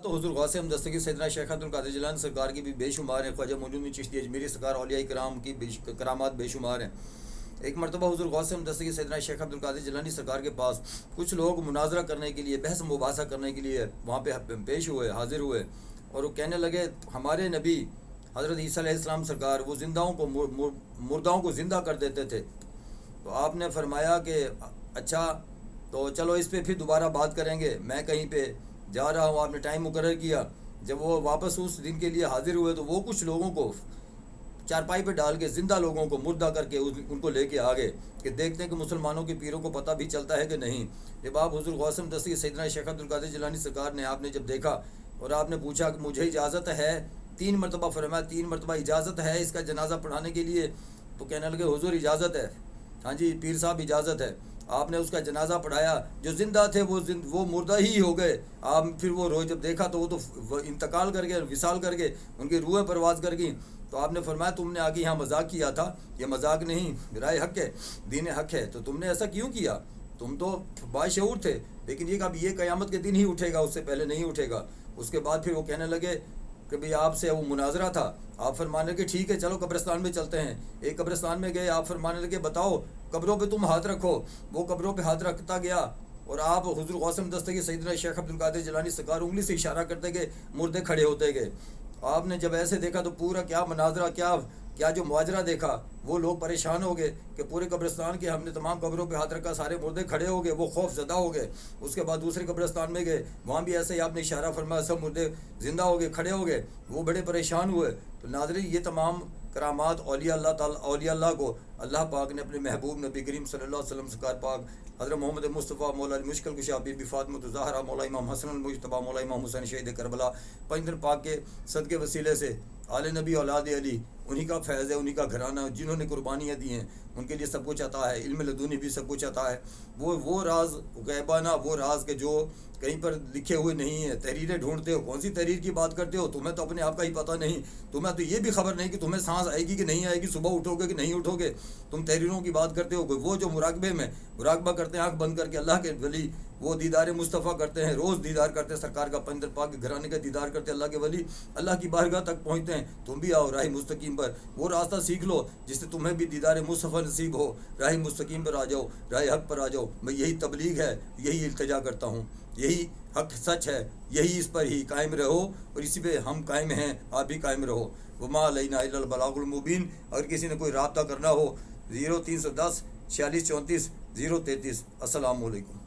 تو حضور غوث دستگیر سیدنا شیخ عبد القادر جیلانی سرکار کی بھی بے شمار ہیں، خواجہ معین الدین چشتی اجمیری سرکار، اولیاء کرام کی کرامات بے شمار ہیں۔ ایک مرتبہ حضور غوث دستگیر سیدنا شیخ عبد القادر جیلانی سرکار کے پاس کچھ لوگ مناظرہ کرنے کے لیے، بحث مباحثہ کرنے کے لیے وہاں پہ پیش ہوئے، حاضر ہوئے، اور وہ کہنے لگے ہمارے نبی حضرت عیسیٰ علیہ السلام سرکار وہ مرداؤں کو زندہ کر دیتے تھے۔ تو آپ نے فرمایا کہ اچھا تو چلو اس پہ پھر دوبارہ بات کریں گے، میں کہیں پہ جا رہا ہوں۔ آپ نے ٹائم مقرر کیا، جب وہ واپس اس دن کے لیے حاضر ہوئے تو وہ کچھ لوگوں کو چارپائی پہ ڈال کے، زندہ لوگوں کو مردہ کر کے ان کو لے کے آگے کہ دیکھتے ہیں کہ مسلمانوں کے پیروں کو پتہ بھی چلتا ہے کہ نہیں۔ جب آپ حضور غوث دستگیر سیدنا شیخ عبد القادر جیلانی سرکار نے آپ نے جب دیکھا اور آپ نے پوچھا کہ مجھے اجازت ہے، 3 مرتبہ فرمایا، 3 مرتبہ اجازت ہے اس کا جنازہ پڑھانے کے لیے؟ تو کہنے لگے حضور اجازت ہے، ہاں جی پیر صاحب اجازت ہے۔ آپ نے اس کا جنازہ پڑھایا، جو زندہ تھے وہ مردہ ہی ہو گئے۔ آپ پھر وہ روز جب دیکھا تو وہ تو انتقال کر گئے، وصال کر گئے، ان کی روحیں پرواز کر گئیں۔ تو آپ نے فرمایا تم نے آگے یہاں مذاق کیا تھا، یہ مذاق نہیں، رائے حق ہے، دین حق ہے، تو تم نے ایسا کیوں کیا؟ تم تو باشعور تھے، لیکن یہ کہ یہ قیامت کے دن ہی اٹھے گا، اس سے پہلے نہیں اٹھے گا۔ اس کے بعد پھر وہ کہنے لگے کہ بھئی آپ سے وہ مناظرہ تھا۔ آپ فرمانے لگے ٹھیک ہے چلو قبرستان میں چلتے ہیں۔ ایک قبرستان میں گئے، آپ فرمانے لگے بتاؤ قبروں پہ تم ہاتھ رکھو۔ وہ قبروں پہ ہاتھ رکھتا گیا اور آپ حضور غوث دستگیر سیدنا شیخ عبد القادر جیلانی سرکار انگلی سے اشارہ کرتے گئے، مردے کھڑے ہوتے گئے۔ آپ نے جب ایسے دیکھا تو پورا کیا مناظرہ، کیا جو مواجرہ دیکھا، وہ لوگ پریشان ہو گئے کہ پورے قبرستان کے ہم نے تمام قبروں پہ ہاتھ رکھا، سارے مردے کھڑے ہو گئے، وہ خوف زدہ ہو گئے۔ اس کے بعد دوسرے قبرستان میں گئے، وہاں بھی ایسے ہی آپ نے اشارہ فرمایا، سب مردے زندہ ہو گئے، کھڑے ہو گئے، وہ بڑے پریشان ہوئے۔ تو ناظرین یہ تمام کرامات اولیاء اللہ کو اللہ پاک نے اپنے محبوب نبی کریم صلی اللہ علیہ وسلم سرکار پاک حضرت محمد مصطفیٰ مولا علی مشکل کشا بی بی فاطمہ الزہرا مولا امام حسن المجتبیٰ مولا امام حسین شہید کربلا پنجر پاک کے صدقے وسیلے سے آل نبی اولاد علی، انہی کا فیض ہے، انہی کا گھرانہ، جنہوں نے قربانیاں دی ہیں ان کے لیے سب کچھ عطا ہے، علم لدنی بھی سب کچھ عطا ہے۔ وہ راز غیبانہ، وہ راز کے جو کہیں پر لکھے ہوئے نہیں ہیں۔ تحریریں ڈھونڈتے ہو، کون سی تحریر کی بات کرتے ہو؟ تمہیں تو اپنے آپ کا ہی پتہ نہیں، تمہیں تو یہ بھی خبر نہیں کہ تمہیں سانس آئے گی کہ نہیں آئے گی، صبح اٹھو گے کہ نہیں اٹھو گے، تم تحریروں کی بات کرتے ہو۔ وہ جو مراقبے میں مراقبہ کرتے ہیں آنکھ بند کر کے اللہ کے ولی، وہ دیدار مصطفیٰ کرتے ہیں، روز دیدار کرتے ہیں سرکار کا، پنجر پاک کے گھرانے کا دیدار کرتے ہیں اللہ کے ولی، اللہ کی بارگاہ تک پہنچتے ہیں۔ تم بھی آؤ راہ مستقیم پر، وہ راستہ سیکھ لو جس سے تمہیں بھی دیدار مصطفیٰ نصیب ہو، راہ مستقیم پر آ جاؤ، راہ حق پر آ جاؤ۔ میں یہی تبلیغ ہے، یہی التجا کرتا ہوں، یہی حق سچ ہے، یہی اس پر ہی قائم رہو، اور اسی پہ ہم قائم ہیں، آپ بھی قائم رہو۔ وما علینا الا البلاغ المبین۔ اگر کسی نے کوئی رابطہ کرنا ہو 0310 46 34 033۔ السلام علیکم۔